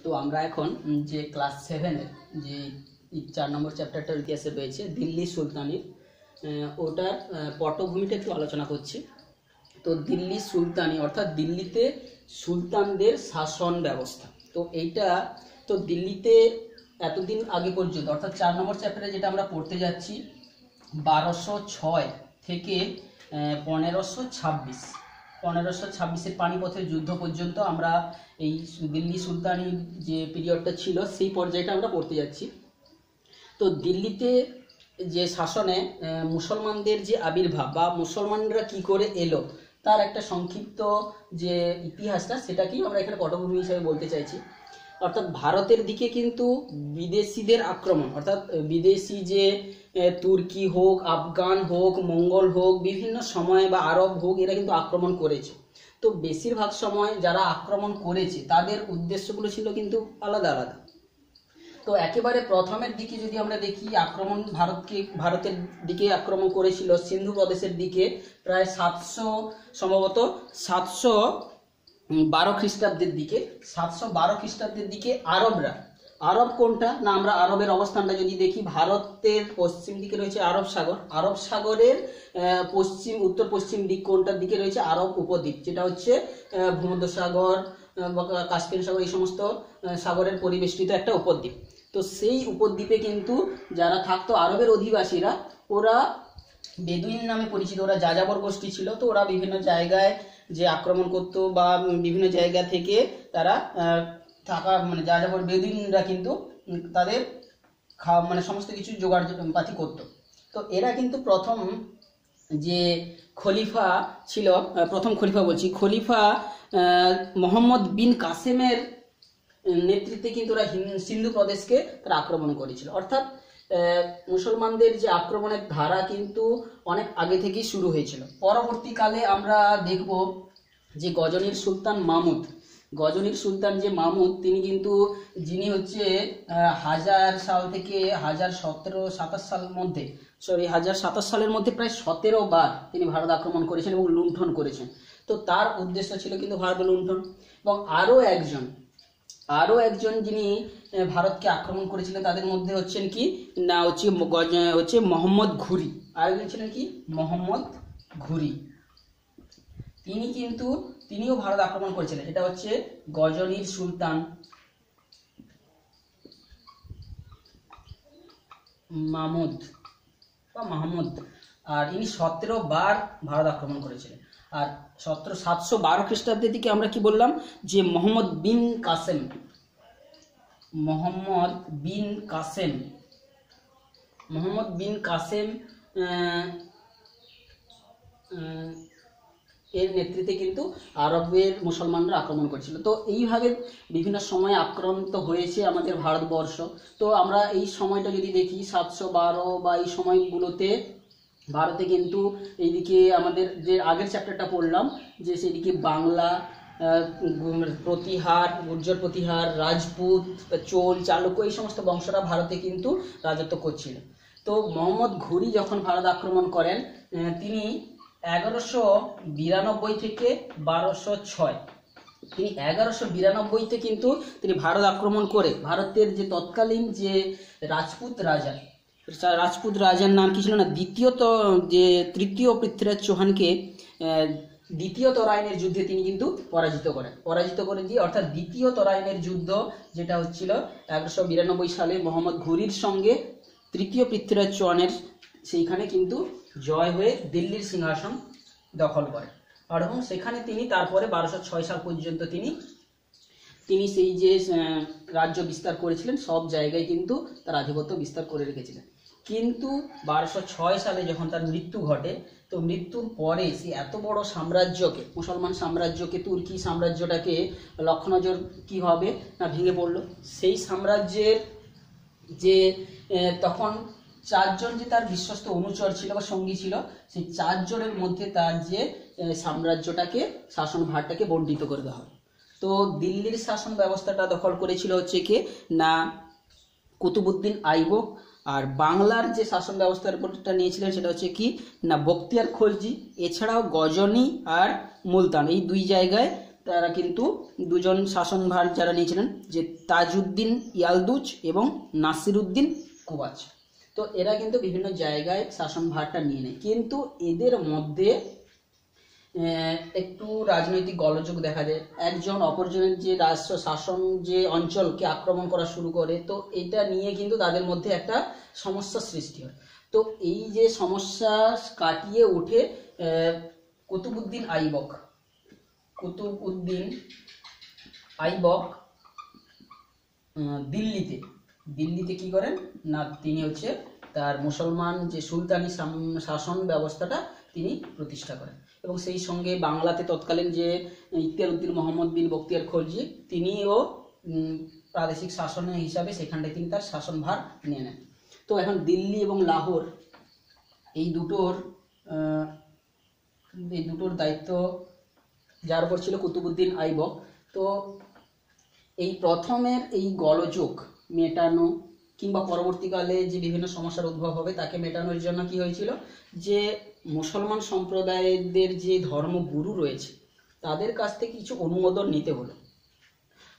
তো আমরা এখন যে ক্লাস 7-এর যে 4 নম্বর চ্যাপ্টারটার ইতিহাসে রয়েছে দিল্লি সুলতানির, ওটার পটভূমিটা একটু আলোচনা করছি। তো দিল্লি সুলতানি অর্থাৎ দিল্লিতে সুলতানদের শাসন ব্যবস্থা। তো এইটা তো দিল্লিতে এতদিন আগে পর্যন্ত অর্থাৎ 4 নম্বর চ্যাপ্টারে যেটা আমরা পড়তে যাচ্ছি 1206 থেকে 1526 পানিপথের যুদ্ধ পর্যন্ত আমরা এই দিল্লি সুলতানির যে পিরিয়ডটা ছিল সেই পর্যায়টা আমরা পড়তে যাচ্ছি। তো দিল্লিতে যে শাসনে মুসলমানদের যে আবির্ভাব বা মুসলমানরা কি করে এলো তার একটা সংক্ষিপ্ত যে ইতিহাসটা সেটাকেই আমরা এখানে পটভূমি হিসেবে বলতে চাইছি। অর্থাৎ ভারতের দিকে কিন্তু বিদেশিদের আক্রমণ, অর্থাৎ বিদেশি যে তুর্কি হোক, আফগান হোক, মঙ্গল হোক, বিভিন্ন সময় বা আরব হোক, এরা কিন্তু আক্রমণ করেছে। তো বেশিরভাগ সময় যারা আক্রমণ করেছে তাদের উদ্দেশ্যগুলো ছিল কিন্তু আলাদা আলাদা। তো একেবারে প্রথমের দিকে যদি আমরা দেখি, আক্রমণ ভারতের দিকে আক্রমণ করেছিল সিন্ধু প্রদেশের দিকে প্রায় 712 খ্রিস্টাব্দের দিকে। 712 খ্রিস্টাব্দের দিকে আরব কোনটা না, আমরা আরবের অবস্থানটা যদি দেখি, ভারতের পশ্চিম দিকে রয়েছে আরব সাগর, আরব সাগরের উত্তর পশ্চিম দিক কোনটার দিকে রয়েছে আরব উপদ্বীপ, যেটা হচ্ছে ভূমধ্যসাগর বা কাস্পিয়ান সাগর, এই সমস্ত সাগরের পরিবেষ্টিত একটা উপদ্বীপ। তো সেই উপদ্বীপে কিন্তু যারা থাকতো আরবের অধিবাসীরা, ওরা বেদুইন নামে পরিচিত, ওরা যাযাবর গোষ্ঠী ছিল। তো ওরা বিভিন্ন জায়গায় যে আক্রমণ করতো বা বিভিন্ন জায়গা থেকে তারা থাকা যাযাবর বেদুইনরা কিন্তু তাদের সমস্ত কিছু জোগাড় পাতি করতো। তো এরা কিন্তু প্রথম যে খলিফা ছিল, খলিফা মোহাম্মদ বিন কাসেমের নেতৃত্বে কিন্তু ওরা সিন্ধু প্রদেশকে তারা আক্রমণ করেছিল। অর্থাৎ মুসলমানদের যে আক্রমণের ধারা কিন্তু অনেক আগে থেকেই শুরু হয়েছিল। পরবর্তীকালে আমরা দেখব যে গজনীর সুলতান যে মামুদ, তিনি কিন্তু যিনি হচ্ছে 1000 সাল থেকে 1017-27 সালের মধ্যে 1027 সালের মধ্যে প্রায় 17 বার তিনি ভারত আক্রমণ করেছেন এবং লুণ্ঠন করেছেন। তো তার উদ্দেশ্য ছিল কিন্তু ভারত লুণ্ঠন। এবং আরো একজন যিনি ভারতকে আক্রমণ করেছিলেন তাদের মধ্যে হচ্ছেন কি না, হচ্ছে মোহাম্মদ ঘুরি। আরেকজন ছিলেন কি মোহাম্মদ ঘুরি, তিনিও ভারত আক্রমণ করেছিলেন। এটা হচ্ছে গজনীর সুলতান মাহমুদ, আর ইনি 17 বার ভারত আক্রমণ করেছিলেন। আর 712 খ্রিস্টাব্দের দিকে আমরা কি বললাম যে মোহাম্মদ বিন কাসেম এর নেতৃত্বে কিন্তু আরবের মুসলমানরা আক্রমণ করেছিল। তো এইভাবে বিভিন্ন সময় আক্রান্ত হয়েছে আমাদের ভারতবর্ষ। তো আমরা এই সময়টা যদি দেখি 712 বা এই সময়গুলোতে ভারতে কিন্তু এইদিকে আমাদের যে আগের চ্যাপ্টারটা পড়লাম যে সেদিকে বাংলা, গুর্জর প্রতিহার, রাজপুত, চোল, চালুক্য, এই সমস্ত বংশরা ভারতে কিন্তু রাজত্ব করছিল। তো মোহাম্মদ ঘুরি যখন ভারত আক্রমণ করেন, তিনি 1192 থেকে 1206, তিনি 1192-তে কিন্তু তিনি ভারত আক্রমণ করে ভারতের যে তৎকালীন যে রাজপুত রাজার নাম কি ছিল না, তৃতীয় পৃথ্বীরাজ চৌহানকে দ্বিতীয় তরাইনের যুদ্ধে তিনি কিন্তু পরাজিত করে দিয়ে, অর্থাৎ দ্বিতীয় তরাইনের যুদ্ধ যেটা হচ্ছিল 1192 সালে মোহাম্মদ ঘুরির সঙ্গে তৃতীয় পৃথ্বীরাজ চৌহানের, সেইখানে কিন্তু জয় হয়ে দিল্লির সিংহাসন দখল করে। আর এবং সেখানে তিনি তারপরে 1206 সাল পর্যন্ত তিনি সেই যে রাজ্য বিস্তার করেছিলেন সব জায়গায় কিন্তু তার আধিপত্য বিস্তার করে রেখেছিলেন। কিন্তু 1206 সালে যখন তার মৃত্যু ঘটে, তো মৃত্যুর পরে সে এত বড় সাম্রাজ্যকে, মুসলমান সাম্রাজ্যকে, তুর্কি সাম্রাজ্যটাকে লক্ষনজর কি হবে না ভেঙে পড়লো। সেই সাম্রাজ্যের যে তখন 4 জন যে তার বিশ্বস্ত অনুচর ছিল বা সঙ্গী ছিল, সেই 4 জনের মধ্যে তার যে সাম্রাজ্যটাকে, শাসনভারটাকে বণ্টিত করে দেওয়া হয়। তো দিল্লির শাসন ব্যবস্থাটা দখল করেছিল হচ্ছে কি না কুতুবউদ্দিন আইবক, আর বাংলার যে শাসন ব্যবস্থার উপরটা নিয়েছিলেন সেটা হচ্ছে কি না বখতিয়ার খলজি। এছাড়াও গজনি আর মুলতান, এই 2 জায়গায় তারা কিন্তু দুজন শাসনভার যারা নিয়েছিলেন, যে তাজউদ্দিন ইয়ালদুজ এবং নাসিরউদ্দিন কুবাচ। তো এরা কিন্তু বিভিন্ন জায়গায় শাসনভারটা নিয়ে নেয়, কিন্তু এদের মধ্যে একটু রাজনৈতিক গোলযোগ দেখা যায়। একজন অপরজনের যে রাষ্ট্র শাসন যে অঞ্চলকে আক্রমণ করা শুরু করে, তো এটা নিয়ে কিন্তু তাদের মধ্যে একটা সমস্যা সৃষ্টি হয়। তো এই যে সমস্যা কাটিয়ে ওঠে কুতুবউদ্দিন আইবক। কুতুবউদ্দিন আইবক দিল্লিতে কি করেন না, তিনি হচ্ছে তার মুসলমান যে সুলতানি শাসন ব্যবস্থাটা তিনি প্রতিষ্ঠা করেন, এবং সেই সঙ্গে বাংলাতে তৎকালীন যে ইখতিয়ার উদ্দিন মোহাম্মদ বিন বখতিয়ার খলজি, তিনিও প্রাদেশিক শাসনের হিসাবে সেখানটায় তিনি তার শাসনভার নিয়ে নেন। তো এখন দিল্লি এবং লাহোর এই দুটোর দায়িত্ব যার উপর ছিল কুতুবউদ্দিন আইবক। তো এই প্রথমের এই গোলযোগ মেটানো কিংবা পরবর্তীকালে যে বিভিন্ন সমস্যার উদ্ভব হবে তাকে মেটানোর জন্য কি হয়েছিল, যে মুসলমান সম্প্রদায়দের যে ধর্মগুরু রয়েছে তাদের কাছ থেকে কিছু অনুমোদন নিতে হলো।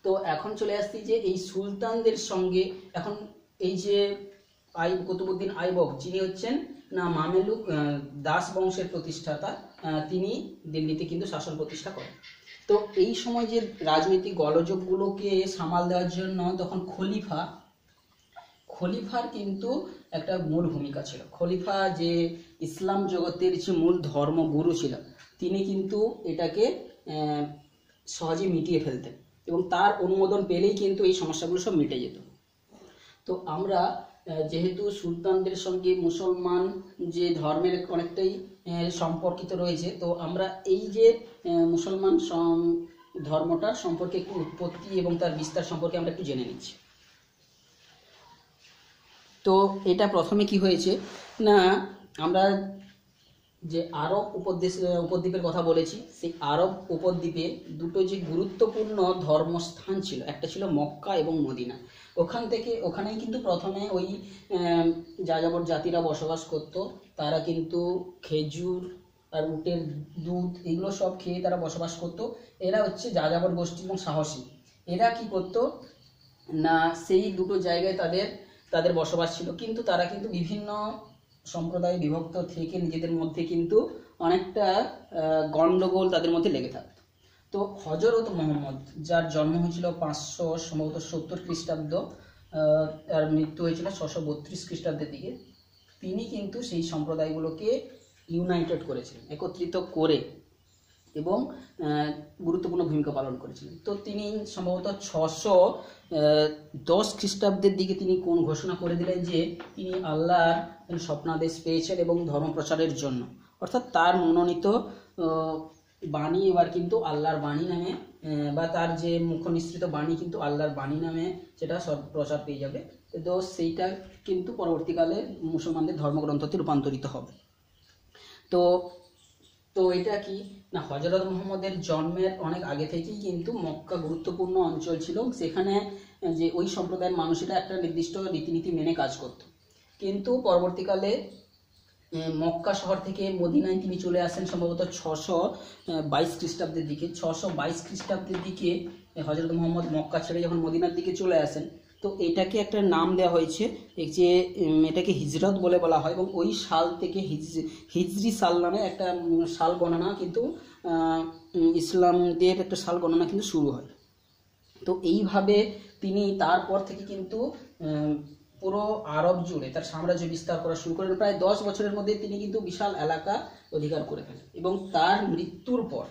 তো এখন চলে আসছি যে এই সুলতানদের সঙ্গে এখন এই যে কুতুবউদ্দিন আইবক, যিনি হচ্ছেন না মামেলুক দাস বংশের প্রতিষ্ঠাতা, তিনি দিল্লিতে কিন্তু শাসন প্রতিষ্ঠা করেন। তো এই সময় যে রাজনৈতিক গোলযোগগুলোকে সামাল দেওয়ার জন্য তখন খলিফার কিন্তু একটা মূল ভূমিকা ছিল। খলিফা যে ইসলাম জগতের যে মূল ধর্মগুরু ছিল, তিনি কিন্তু এটাকে সহজে মিটিয়ে ফেলতেন, এবং তার অনুমোদন পেলেই কিন্তু এই সমস্যাগুলো সব মিটে যেত। তো আমরা যেহেতু সুলতানদের সঙ্গে মুসলমান যে ধর্মের অনেকটাই সম্পর্কিত রয়েছে, তো আমরা এই যে মুসলমান ধর্মটার সম্পর্কে একটু উৎপত্তি এবং তার বিস্তার সম্পর্কে আমরা একটু জেনে নিচ্ছি। তো এটা প্রথমে কি হয়েছে না, আমরা যে আরব উপদ্বীপের কথা বলেছি, সেই আরব উপদ্বীপে দুটো যে গুরুত্বপূর্ণ ধর্মস্থান ছিল, একটা ছিল মক্কা এবং মদিনা। ওখানেই কিন্তু প্রথমে ওই যাযাবর জাতিরা বসবাস করত। তারা কিন্তু খেজুর আর উটের দুধ এগুলো সব খেয়ে তারা বসবাস করত। এরা হচ্ছে যাযাবর গোষ্ঠী এবং সাহসী। এরা কি করত না, সেই দুটো জায়গায় তাদের বসবাস ছিল, কিন্তু তারা কিন্তু বিভিন্ন সম্প্রদায় বিভক্ত থেকে নিজেদের মধ্যে কিন্তু অনেকটা গন্ডগোল তাদের মধ্যে লেগে থাকতো। তো হযরত মুহাম্মদ, যার জন্ম হয়েছিল 570 খ্রিস্টাব্দ, আর মৃত্যু হয়েছিল 632 খ্রিস্টাব্দের দিকে, তিনি কিন্তু সেই সম্প্রদায়গুলোকে ইউনাইটেড করেছিলেন, একত্রিত করে, এবং গুরুত্বপূর্ণ ভূমিকা পালন করেছিলেন। তো তিনি সম্ভবত 610 খ্রিস্টাব্দের দিকে তিনি কোন ঘোষণা করে দিলেন যে তিনি আল্লাহর স্বপ্নাদেশ পেয়েছেন এবং ধর্ম প্রচারের জন্য, অর্থাৎ তার মনোনীত বাণী এবার কিন্তু আল্লাহর বাণী নামে, বা তার যে মুখ নিঃসৃত বাণী কিন্তু আল্লাহর বাণী নামে সেটা সব প্রচার পেয়ে যাবে। তো সেইটা কিন্তু পরবর্তীকালে মুসলমানদের ধর্মগ্রন্থতে রূপান্তরিত হবে। তো এটা কি না, হযরত মুহাম্মদের জন্মের অনেক আগে থেকেই কিন্তু মক্কা গুরুত্বপূর্ণ অঞ্চল ছিল, সেখানে যে ওই সম্প্রদায়ের মানুষেরা একটা নির্দিষ্ট রীতিনীতি মেনে কাজ করত। কিন্তু পরবর্তীকালে মক্কা শহর থেকে মদিনায় তিনি চলে আসেন সম্ভবত 622 খ্রিস্টাব্দের দিকে। 622 খ্রিস্টাব্দের দিকে হযরত মুহাম্মদ মক্কা ছেড়ে যখন মদিনার দিকে চলে আসেন, তো এটাকে একটা নাম দেওয়া হয়েছে, যে এটাকে হিজরত বলে বলা হয়, এবং ওই সাল থেকে হিজরি সাল নামে একটা সাল গণনা কিন্তু ইসলামদের একটা সাল গণনা কিন্তু শুরু হয়। তো এইভাবে তিনি তারপর থেকে কিন্তু পুরো আরব জুড়ে তার সাম্রাজ্য বিস্তার করা শুরু করেন। প্রায় 10 বছরের মধ্যে তিনি কিন্তু বিশাল এলাকা অধিকার করে ফেলেন, এবং তার মৃত্যুর পর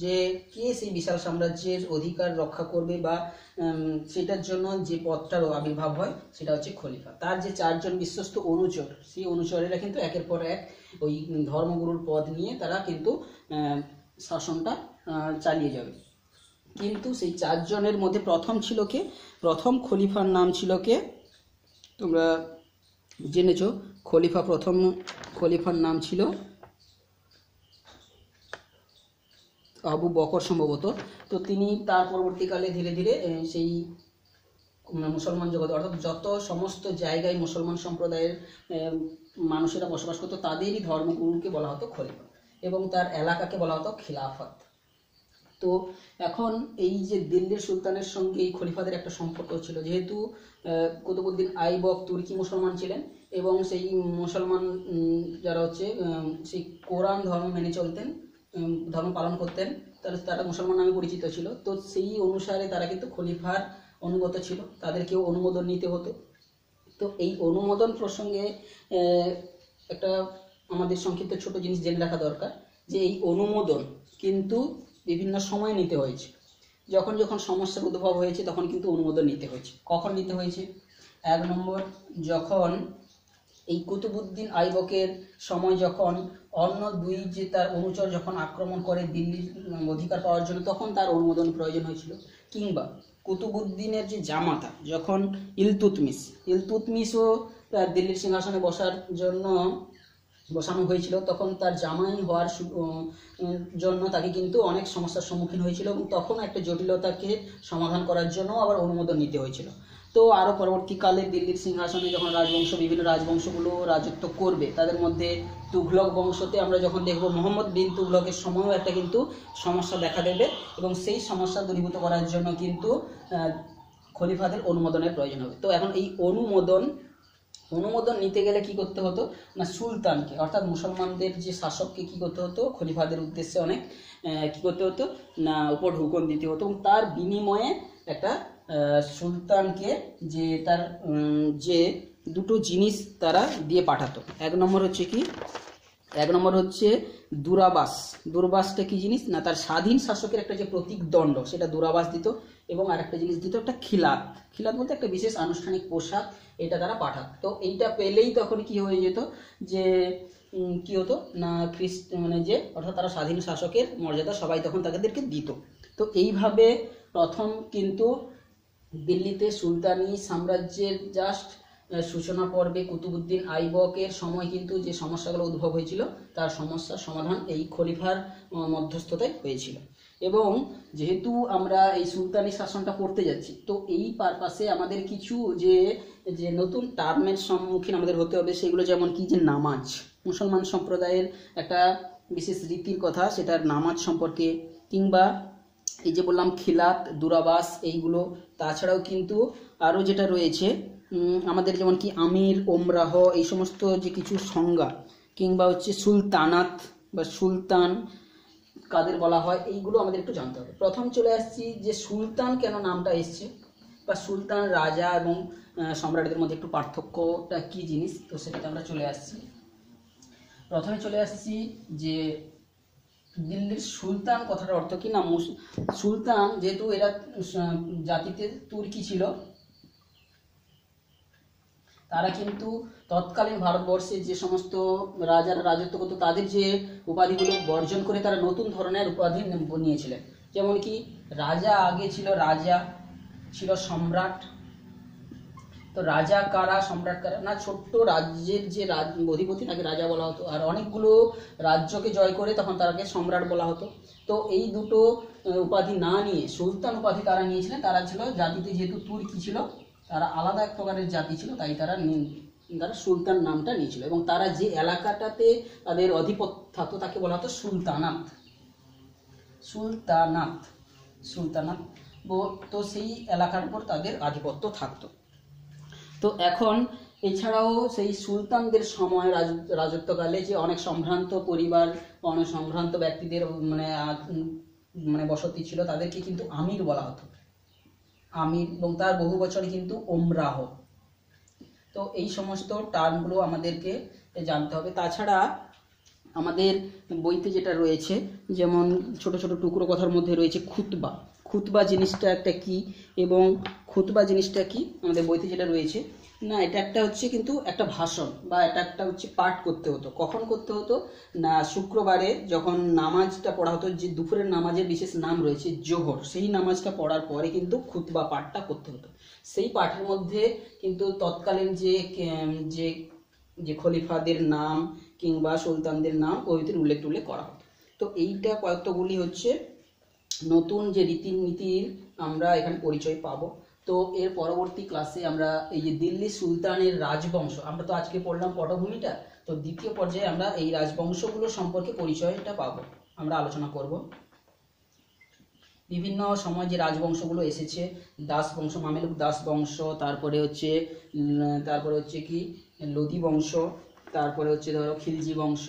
যে কে সেই বিশাল সাম্রাজ্যের অধিকার রক্ষা করবে বা সেটার জন্য যে পদটার আবির্ভাব হয় সেটা হচ্ছে খলিফা। তার যে 4 জন বিশ্বস্ত অনুচর, সেই অনুচরেরা কিন্তু একের পর এক ওই ধর্মগুরুর পদ নিয়ে তারা কিন্তু শাসনটা চালিয়ে যাবে। কিন্তু সেই 4 জনের মধ্যে প্রথম খলিফার নাম ছিল কে, তোমরা জেনেছো। প্রথম খলিফার নাম ছিল আবু বকর সম্ভবত। তো তিনি তার পরবর্তীকালে ধীরে ধীরে সেই মুসলমান জগতে, অর্থাৎ যত সমস্ত জায়গায় মুসলমান সম্প্রদায়ের মানুষেরা বসবাস করতো তাদেরই ধর্মগুরুকে বলা হতো খলিফা, এবং তার এলাকাকে বলা হতো খিলাফত। তো এখন এই যে দিল্লির সুলতানের সঙ্গে এই খলিফাদের একটা সম্পর্ক ছিল, যেহেতু কুতুবউদ্দিন আইবক তুর্কি মুসলমান ছিলেন এবং সেই মুসলমান যারা হচ্ছে সেই কোরআন ধর্ম মেনে চলতেন, ধর্ম পালন করতেন, তারা মুসলমান নামে পরিচিত ছিল। তো সেই অনুসারে তারা কিন্তু খলিফার অনুগত ছিল, তাদেরকেও অনুমোদন নিতে হতো। তো এই অনুমোদন প্রসঙ্গে একটা আমাদের সংক্ষিপ্ত ছোট জিনিস জেনে রাখা দরকার, যে এই অনুমোদন কিন্তু বিভিন্ন সময় নিতে হয়েছে। যখন যখন সমস্যার উদ্ভব হয়েছে তখন কিন্তু অনুমোদন নিতে হয়েছে। কখন নিতে হয়েছে? 1 নম্বর, যখন এই কুতুবউদ্দিন আইবকের সময় যখন অন্য দুই যে তার অনুচর যখন আক্রমণ করে দিল্লির অধিকার পাওয়ার জন্য, তখন তার অনুমোদন প্রয়োজন হয়েছিল। কিংবা কুতুবউদ্দিনের যে জামাতা যখন ইলতুৎমিশও তার দিল্লির সিংহাসনে বসার জন্য বসানো হয়েছিল, তখন তার জামাই হওয়ার জন্য তাকে কিন্তু অনেক সমস্যার সম্মুখীন হয়েছিল এবং তখন একটা জটিলতাকে সমাধান করার জন্য আবার অনুমোদন নিতে হয়েছিল। তো আরও পরবর্তীকালে দিল্লির সিংহাসনে যখন বিভিন্ন রাজবংশগুলো রাজত্ব করবে, তাদের মধ্যে তুঘলক বংশতে আমরা যখন দেখব মোহাম্মদ বিন তুঘলকের সময়ও একটা কিন্তু সমস্যা দেখা দেবে এবং সেই সমস্যা দূরীভূত করার জন্য কিন্তু খলিফাদের অনুমোদনের প্রয়োজন হবে। তো এখন এই অনুমোদন নিতে গেলে কি করতে হতো না, সুলতানকে অর্থাৎ মুসলমানদের যে শাসককে কি করতে হতো, খলিফাদের উদ্দেশ্যে অনেক কি করতে হতো না, উপর হুকুম দিতে হতো এবং তার বিনিময়ে একটা সুলতানকে যে তার যে দুটো জিনিস তারা দিয়ে পাঠাতো। 1 নম্বর হচ্ছে কি, 1 নম্বর হচ্ছে দুরাবাসটা কি জিনিস না, তার স্বাধীন শাসকের একটা যে প্রতীক দণ্ড সেটা দুরাবাস দিত এবং আরেকটা জিনিস দিত একটা খিলাত বলতে একটা বিশেষ আনুষ্ঠানিক পোশাক, এটা তারা পাঠাত। তো এইটা পেলেই তখন কি হয়ে যেত যে কি হতো না, মানে যে অর্থাৎ তারা স্বাধীন শাসকের মর্যাদা সবাই তখন তাদেরকে দিত। তো এইভাবে প্রথম কিন্তু দিল্লিতে সুলতানি সাম্রাজ্যের জাস্ট সূচনা পর্বে কুতুবউদ্দিন আইবকের সময় কিন্তু যে সমস্যাগুলো উদ্ভব হয়েছিল তার সমস্যার সমাধান এই খলিফার মধ্যস্থতায় হয়েছিল। এবং যেহেতু আমরা এই সুলতানি শাসনটা করতে যাচ্ছি, তো এই পারপাসে আমাদের কিছু যে নতুন টার্মের সম্মুখীন আমাদের হতে হবে, সেগুলো যেমন কি, যে নামাজ, মুসলমান সম্প্রদায়ের একটা বিশেষ রীতির কথা, সেটার নামাজ সম্পর্কে, কিংবা এই যে বললাম খিলাত, দুরাবাস, এইগুলো। তাছাড়াও কিন্তু আরও যেটা রয়েছে আমাদের যেমন কি আমির, ওমরাহ, এই সমস্ত যে কিছু সংজ্ঞা, কিংবা হচ্ছে সুলতানাত বা সুলতান কাদের বলা হয়, এইগুলো আমাদের একটু জানতে হবে। প্রথম চলে আসছি যে সুলতান কেন নামটা এসছে, বা সুলতান রাজা এবং সম্রাটদের মধ্যে একটু পার্থক্যটা কি জিনিস, তো সেটাতে আমরা চলে আসছি। প্রথমে চলে আসছি যে দিল্লির সুলতান কথাটার অর্থ কি না, সুলতান যেহেতু এরা জাতিতে তুর্কি ছিল, তারা কিন্তু তৎকালীন ভারতবর্ষে যে সমস্ত রাজারা রাজত্ব করতো তাদের যে উপাধিগুলো বর্জন করে তারা নতুন ধরনের উপাধি নিয়েছিলেন। যেমন কি রাজা আগে ছিল, রাজা ছিল সম্রাট। তো রাজা কারা, সম্রাট কারা না, ছোট্ট রাজ্যের যে অধিপতি তাকে রাজা বলা হতো, আর অনেকগুলো রাজ্যকে জয় করে তখন তাকে সম্রাট বলা হতো। তো এই দুটো উপাধি না নিয়ে সুলতান উপাধি তারা নিয়েছিলেন। তারা ছিল জাতিতে যেহেতু তুর্কি ছিল, তারা আলাদা এক প্রকারের জাতি ছিল, তাই তারা সুলতান নামটা নিয়েছিল এবং তারা যে এলাকাটাতে তাদের আধিপত্য থাকতো তাকে বলা হতো সুলতানাত। তো সেই এলাকার উপর তাদের আধিপত্য থাকতো। তো এখন এছাড়াও সেই সুলতানদের সময় রাজত্বকালে যে অনেক সম্ভ্রান্ত পরিবার, অনেক সম্ভ্রান্ত ব্যক্তিদের মানে বসতি ছিল, তাদেরকে কিন্তু আমির বলা হতো, আমির, এবং তার বহু বছর কিন্তু ওমরাহ। তো এই সমস্ত টার্মগুলো আমাদেরকে জানতে হবে। তাছাড়া আমাদের বইতে যেটা রয়েছে, যেমন ছোট ছোট টুকরো কথার মধ্যে রয়েছে খুতবা জিনিসটা একটা কি, এবং খুতবা জিনিসটা কি আমাদের বইতে যেটা রয়েছে না, এটা একটা হচ্ছে কিন্তু একটা ভাষণ বা এটা একটা হচ্ছে পাঠ করতে হতো। কখন করতে হতো না, শুক্রবারে যখন নামাজটা পড়া হতো, যে দুপুরের নামাজের বিশেষ নাম রয়েছে জোহর, সেই নামাজটা পড়ার পরে কিন্তু খুতবা পাঠটা করতে হতো। সেই পাঠের মধ্যে কিন্তু তৎকালীন যে খলিফাদের নাম কিংবা সুলতানদের নাম ওইটির উল্লেখ করা হতো। তো এইটা কয়েকগুলি হচ্ছে নতুন যে রীতিনীতির আমরা এখানে পরিচয় পাবো। তো এর পরবর্তী ক্লাসে আমরা এই যে দিল্লি সুলতানের রাজবংশ, আমরা তো আজকে পড়লাম পটভূমিটা, তো দ্বিতীয় পর্যায়ে আমরা এই রাজবংশগুলো সম্পর্কে পরিচয়টা পাবো, আমরা আলোচনা করব। বিভিন্ন সময় যে রাজবংশগুলো এসেছে, দাস বংশ, মামেলুক দাস বংশ, তারপরে হচ্ছে কি লোদি বংশ, তারপরে হচ্ছে ধরো খিলজি বংশ,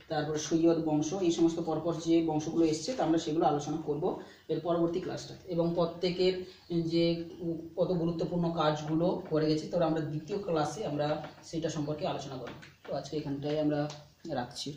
তারপরে সৈয়দ বংশ, এই সমস্ত পরপর যে বংশগুলো এসছে তা আমরা সেগুলো আলোচনা করব এর পরবর্তী ক্লাসটা। এবং প্রত্যেকের যে কত গুরুত্বপূর্ণ কাজগুলো করে গেছে, তো আমরা দ্বিতীয় ক্লাসে আমরা সেটা সম্পর্কে আলোচনা করব। তো আজকে এখানটায় আমরা রাখছি।